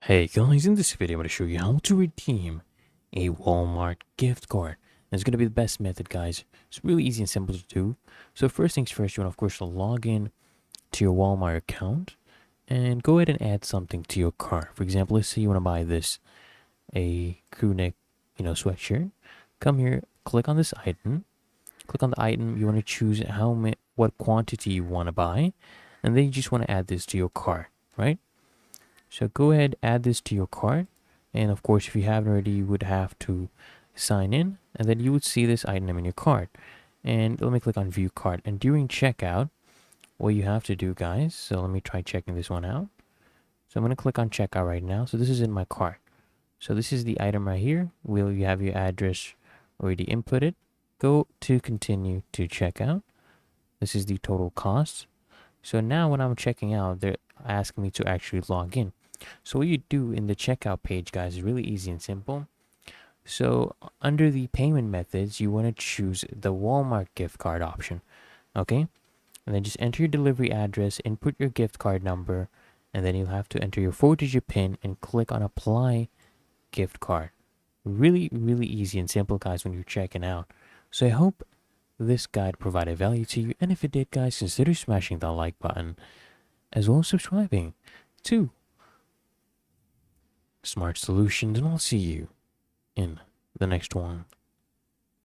Hey guys, in this video I'm going to show you how to redeem a Walmart gift card. And it's going to be the best method, guys. It's really easy and simple to do. So first things first, you want of course to log in to your Walmart account and go ahead and add something to your cart. For example, let's say you want to buy this a crew neck, sweatshirt. Come here, click on this item. Click on the item. You want to choose what quantity you want to buy, and then you just want to add this to your cart, right? So go ahead, add this to your cart. And of course, if you haven't already, you would have to sign in and then you would see this item in your cart. And let me click on view cart. And during checkout, what you have to do, guys, so let me try checking this one out. So I'm going to click on checkout right now. So this is in my cart. So this is the item right here. Will you have your address already inputted? Go to continue to checkout. This is the total cost. So now when I'm checking out, they're asking me to actually log in. So what you do in the checkout page, guys, is really easy and simple. So under the payment methods, you want to choose the Walmart gift card option. Okay. And then just enter your delivery address, input your gift card number, and then you'll have to enter your 4-digit PIN and click on apply gift card. Really, really easy and simple, guys, when you're checking out. So I hope this guide provided value to you. And if it did, guys, consider smashing that like button as well as subscribing to Smart Solutions. And I'll see you in the next one.